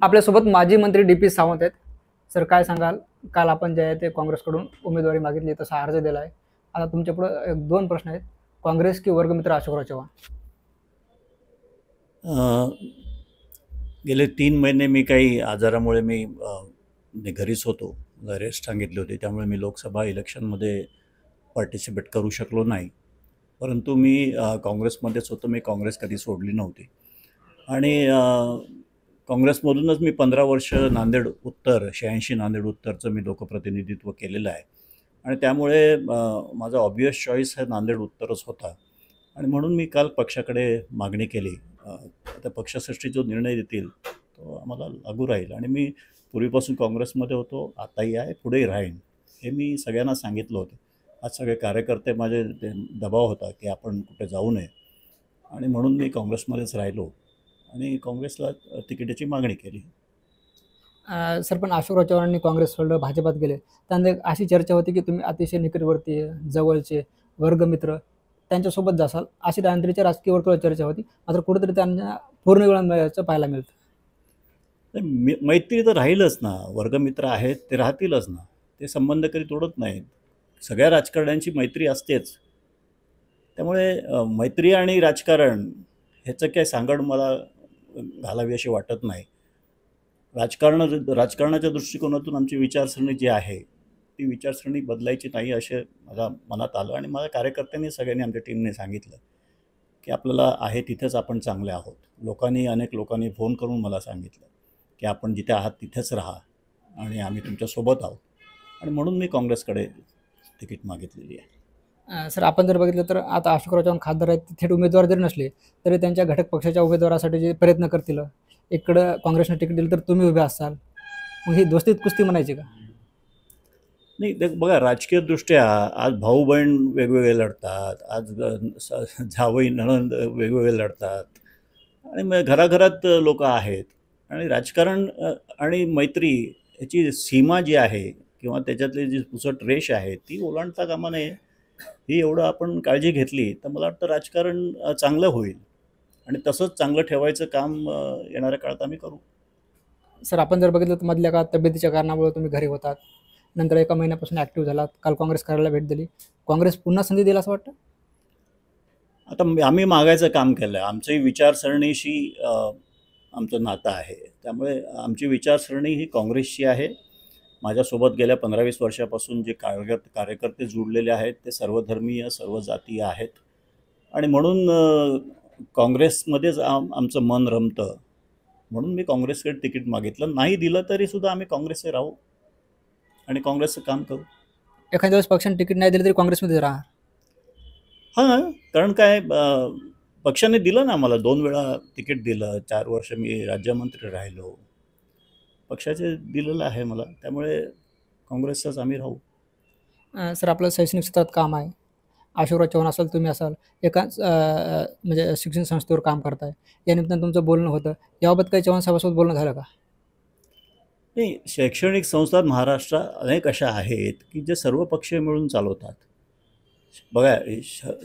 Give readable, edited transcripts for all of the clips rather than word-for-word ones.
आपल्यासोबत माजी मंत्री डी.पी. सावंत आहेत. सर काय सांगाल? काल आपण जे आहे ते काँग्रेसकडून उमेदवारी मागितली, तसा अर्ज दिला आहे. आता तुमच्यापुढं एक 2 प्रश्न आहेत. काँग्रेस की वर्गमित्र अशोकराव चव्हाण? गेले 3 महिने मी काही आजारामुळे मी घरीच होतो. रेस्ट सांगितली होती, त्यामुळे मी लोकसभा इलेक्शनमध्ये पार्टिसिपेट करू शकलो नाही. परंतु मी काँग्रेसमध्येच होतो. मी काँग्रेस कधी सोडली नव्हती आणि काँग्रेसमधूनच मी 15 वर्ष नांदेड उत्तर 86 नांदेड उत्तरचं मी लोकप्रतिनिधित्व केलेलं आहे आणि त्यामुळे माझा ऑब्वियस चॉईस हा नांदेड उत्तरच होता आणि म्हणून मी काल पक्षाकडे मागणी केली. आता पक्षश्रेष्ठी जो निर्णय देतील तो आम्हाला लागू राहील आणि मी पूर्वीपासून काँग्रेसमध्ये होतो, आताही आहे, पुढेही राहीन, हे मी सगळ्यांना सांगितलं होतं. आज सगळे कार्यकर्ते माझे दबाव होता की आपण कुठे जाऊ नये आणि म्हणून मी काँग्रेसमध्येच राहिलो आणि काँग्रेसला तिकिटाची मागणी केली. सर पण अशोकराव चव्हाणांनी काँग्रेस सोडलं, भाजपात गेले. त्यानंतर अशी चर्चा होती की तुम्ही अतिशय निकटवर्तीय, जवळचे, वर्गमित्र त्यांच्यासोबत जासाल, अशी त्यानंतरच्या राजकीय वर्तुळात चर्चा होती. मात्र कुठेतरी त्यांना पूर्ण वेळ मिळाल्याचं पाहायला मिळतं. मैत्री तर राहीलच ना, वर्गमित्र आहेत ते राहतीलच ना, ते संबंध कधी तोडत नाहीत. सगळ्या राजकारण्यांची मैत्री असतेच. त्यामुळे मैत्री आणि राजकारण ह्याचं काय सांगड मला घालावी अशी वाटत नाही. राजकारणाच्या दृष्टिकोनातून आमची विचारसरणी जी आहे ती विचारसरणी बदलायची नाही असे माझ्या मनात आलं आणि माझ्या कार्यकर्त्यांनी सगळ्यांनी आमच्या टीमने सांगितलं की आपल्याला आहे तिथेच आपण चांगले आहोत. अनेक लोकांनी फोन करून मला सांगितलं की आपण जिथे आहात तिथेच राहा आणि आम्ही तुमच्यासोबत आहोत आणि म्हणून मी काँग्रेसकडे तिकीट मागितलेली आहे. सर आपण जर बघितलं तर आता अशोकराव चव्हाण खासदार आहेत, थेट उमेदवार जरी नसले तरी त्यांच्या घटक पक्षाच्या उमेदवारासाठी जे प्रयत्न करतील, इकडं काँग्रेसने तिकीट दिलं तर तुम्ही उभे असाल, मग ही दोस्तीत कुस्ती म्हणायची का? नाही, बघा, राजकीयदृष्ट्या आज भाऊ बहीण वेगवेगळे लढतात, आज जावई नणंद वेगवेगळे लढतात आणि मग घराघरात लोक आहेत आणि राजकारण आणि मैत्री याची सीमा जी आहे किंवा त्याच्यातली जी पुसट रेष आहे ती ओलांडता कामा नये. ही एवढं आपण काळजी घेतली तर मला वाटतं राजकारण चांगलं होईल आणि तसंच चांगलं ठेवायचं काम येणाऱ्या काळात आम्ही करू. सर आपण जर बघितलं तर मधल्या काळात तब्येतीच्या कारणामुळे तुम्ही घरी होतात, नंतर 1 महिन्यापासून ॲक्टिव्ह झालात, काल काँग्रेस कार्यालयाला भेट दिली. काँग्रेस पुन्हा संधी देईल असं वाटतं? आता आम्ही मागायचं काम केलं आहे. आमची विचारसरणीशी आमचं नातं आहे, त्यामुळे आमची विचारसरणी ही काँग्रेसची आहे. माझ्यासोबत गेल्या 15-20 वर्षापासून जे कार्यकर्ते जुळलेले आहेत ते सर्वधर्मीय, सर्व जातीय आहेत आणि म्हणून काँग्रेसमध्येच आमचं मन रमतं. म्हणून मी काँग्रेसकडे तिकीट मागितलं. नाही दिलं तरीसुद्धा आम्ही काँग्रेसचे राहू आणि काँग्रेसचं काम करू. एखाद्या वेळेस पक्षाने तिकीट नाही दिलं तरी काँग्रेसमध्ये राहा? हां, कारण काय, पक्षाने दिलं ना मला 2 वेळा तिकीट दिलं. 4 वर्ष मी राज्यमंत्री राहिलो. पक्षाचे दिलेलं आहे मला, त्यामुळे काँग्रेसचाच आम्ही राहू. सर आपलं शैक्षणिक क्षेत्रात काम आहे. अशोकराव चव्हाण असाल, तुम्ही असाल, एकाच म्हणजे शिक्षण संस्थेवर काम करताय. या निमित्तानं तुमचं बोलणं होतं. याबाबत काही चव्हाण साहेबांसोबत बोलणं झालं का? नाही, शैक्षणिक संस्था महाराष्ट्रात अनेक अशा आहेत की जे सर्व पक्ष मिळून चालवतात. बघा,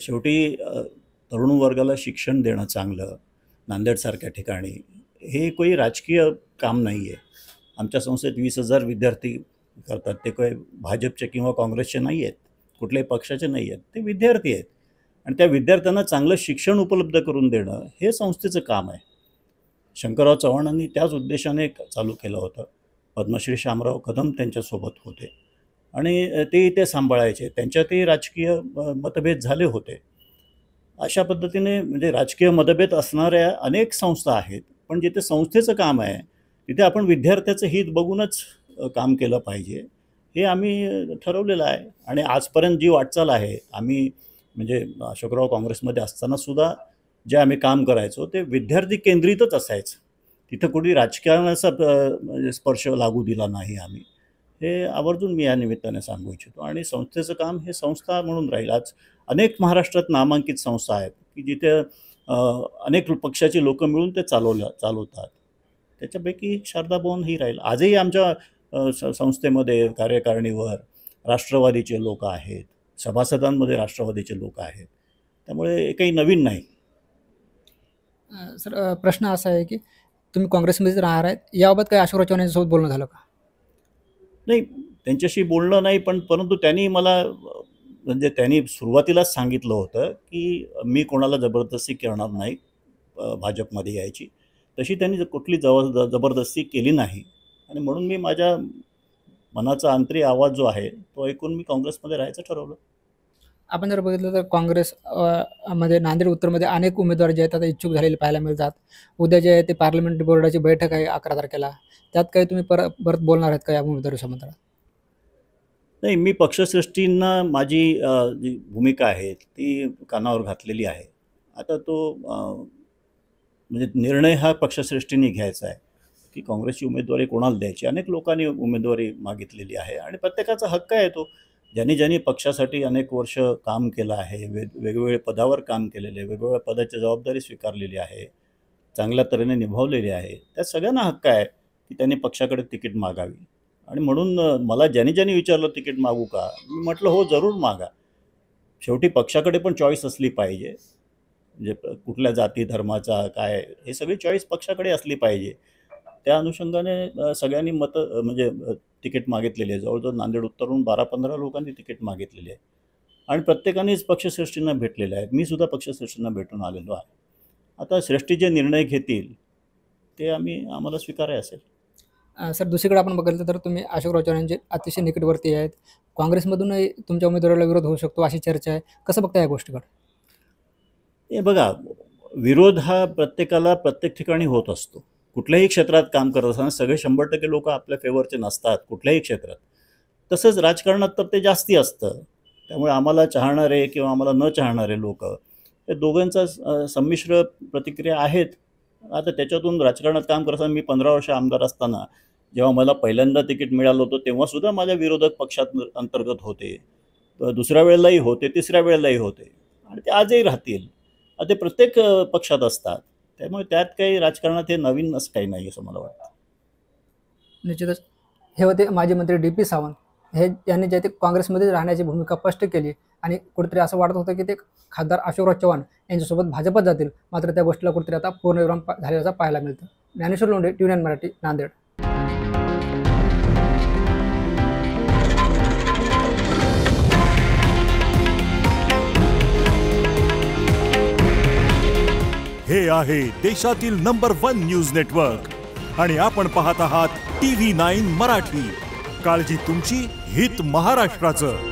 शेवटी तरुण वर्गाला शिक्षण देणं चांगलं नांदेडसारख्या ठिकाणी हे काही राजकीय काम नाही आहे. आमच्या संस्थेत 20,000 विद्यार्थी करतात. ते काही भाजपचे किंवा काँग्रेसचे नाही आहेत, कुठल्याही पक्षाचे नाही आहेत, ते विद्यार्थी आहेत आणि त्या विद्यार्थ्यांना चांगलं शिक्षण उपलब्ध करून देणं हे संस्थेचं काम आहे. शंकरराव चव्हाणांनी त्याच उद्देशाने चालू केलं होतं. पद्मश्री शामराव कदम त्यांच्यासोबत होते आणि ते सांभाळायचे. त्यांच्यातही राजकीय मतभेद झाले होते. अशा पद्धतीने म्हणजे राजकीय मतभेद असणाऱ्या अनेक संस्था आहेत, पण जिथे संस्थेचं काम आहे तिथे आपण विद्यार्थ्याचं हित बघूनच काम केलं पाहिजे, हे आम्ही ठरवलेलं आहे. आणि आजपर्यंत जी वाटचाल आहे, आम्ही म्हणजे अशोकराव काँग्रेसमध्ये असतानासुद्धा जे आम्ही काम करायचो ते विद्यार्थी केंद्रितच असायचं. तिथं कुठे राजकारणाचा म्हणजे स्पर्श लागू दिला नाही आम्ही. हे आवर्जून मी या निमित्ताने सांगू इच्छितो आणि संस्थेचं काम हे संस्था म्हणून राहील. आज अनेक महाराष्ट्रात नामांकित संस्था आहेत की जिथे अनेक पक्षाची लोकं मिळून ते चालवतात. त्याच्यापैकी शारदा भवन ही राहील. आजही आमच्या संस्थेमध्ये कार्यकारिणीवर राष्ट्रवादीचे लोक आहेत, सभासदांमध्ये राष्ट्रवादीचे लोक आहेत, त्यामुळे काही नवीन नाही. सर प्रश्न असा आहे की तुम्ही काँग्रेसमध्येच राहणार आहेत, याबाबत काही अशोकराव चव्हाण यांच्यासोबत बोलणं झालं का? नाही, त्यांच्याशी बोलणं नाही, परंतु त्यांनी मला म्हणजे त्यांनी सुरुवातीलाच सांगितलं होतं की मी कोणाला जबरदस्ती करणार नाही भाजपमध्ये यायची. तशी त्यांनी कुठली जबरदस्ती केली नाही आणि म्हणून मी माझ्या मनाचा आंतरिक आवाज जो आहे तो ऐकून मी काँग्रेसमध्ये राहायचं ठरवलं. आपण जर बघितलं तर काँग्रेस मध्ये नांदेड उत्तरमध्ये अनेक उमेदवार जे आहेत आता इच्छुक झालेले पाहायला मिळतात. उद्या जे आहे ते पार्लमेंट बोर्डाची बैठक आहे 11 तारखेला. त्यात काही तुम्ही परत बोलणार आहेत का या उमेदवारीसंबंधात? नाही, मी पक्षश्रेष्ठींना माझी जी भूमिका आहे ती कानावर घातलेली आहे. आता तो म्हणजे निर्णय हा पक्षश्रेष्ठींनी घ्यायचा आहे की काँग्रेसची उमेदवारी कोणाला द्यायची. अनेक लोकांनी उमेदवारी मागितलेली आहे आणि प्रत्येकाचा हक्क आहे तो. ज्यांनी पक्षासाठी अनेक वर्ष काम केलं आहे, वेगवेगळ्या पदावर काम केलेले, वेगवेगळ्या पदाची जबाबदारी स्वीकारलेली आहे, चांगल्या तऱ्हेने निभावलेली आहे, त्या सगळ्यांना हक्क आहे की त्यांनी पक्षाकडे तिकीट मागावी. आणि म्हणून मला ज्यांनी विचारलं तिकीट मागू का, मी म्हटलं हो जरूर मागा. शेवटी पक्षाकडे पण चॉईस असली पाहिजे. म्हणजे कुठल्या जाती धर्माचा काय हे सगळी चॉईस पक्षाकडे असली पाहिजे. त्या अनुषंगाने सगळ्यांनी म्हणजे तिकीट मागितलेली आहे. जवळजवळ नांदेड उत्तरहून 12-15 लोकांनी तिकीट मागितलेली आहे आणि प्रत्येकानेच पक्षश्रेष्ठींना भेटलेले आहेत. मी सुद्धा पक्षश्रेष्ठींना भेटून आलेलो आहे. आता श्रेष्ठी जे निर्णय घेतील ते आम्हाला स्वीकारायचे असेल. सर, दुसरीकडे आपण बघितलं तर तुम्ही अशोकराव चव्हाण यांचे अतिशय निकटवर्ती आहेत. काँग्रेसमधूनही तुमच्या उमेदवाराला विरोध होऊ शकतो अशी चर्चा आहे. कसं बघता या गोष्टीकडे? हे बघा, विरोध हा प्रत्येकाला प्रत्येक ठिकाणी होत असतो. कुठल्याही क्षेत्रात काम करत असताना सगळे 100% लोक आपल्या फेवरचे नसतात कुठल्याही क्षेत्रात. तसंच राजकारणात तर ते जास्ती असतं. त्यामुळे आम्हाला चाहणारे किंवा आम्हाला न चाहणारे लोक हे दोघांचा संमिश्र प्रतिक्रिया आहेत. आता त्याच्यातून राजकारणात काम करत असताना मी 15 वर्ष आमदार असताना जेव्हा मला पहिल्यांदा तिकीट मिळालं होतं तेव्हासुद्धा माझ्या विरोधक पक्षात अंतर्गत होते. दुसऱ्या वेळेलाही होते, तिसऱ्या वेळेलाही होते आणि ते आजही राहतील. ते प्रत्येक पक्षात असतात. त्यामुळे त्यात काही राजकारणात हे नवीन असं काही नाही असं मला वाटतं. निश्चितच. हे होते माजी मंत्री डी.पी. सावंत. यांनी जे ते काँग्रेसमध्ये राहण्याची भूमिका स्पष्ट केली आणि कुठेतरी असं वाटत होतं की ते खासदार अशोकराव चव्हाण यांच्यासोबत भाजपत जातील. मात्र त्या गोष्टीला कुठेतरी आता पूर्णविराम झालेला पाहायला मिळतं. ज्ञानेश्वर लोंढे, TV9 मराठी, नांदेड. हे आहे देशातील नंबर 1 न्यूज नेटवर्क आणि आपण पाहत आहात TV9 मराठी. काळजी तुमची, हित महाराष्ट्राचं.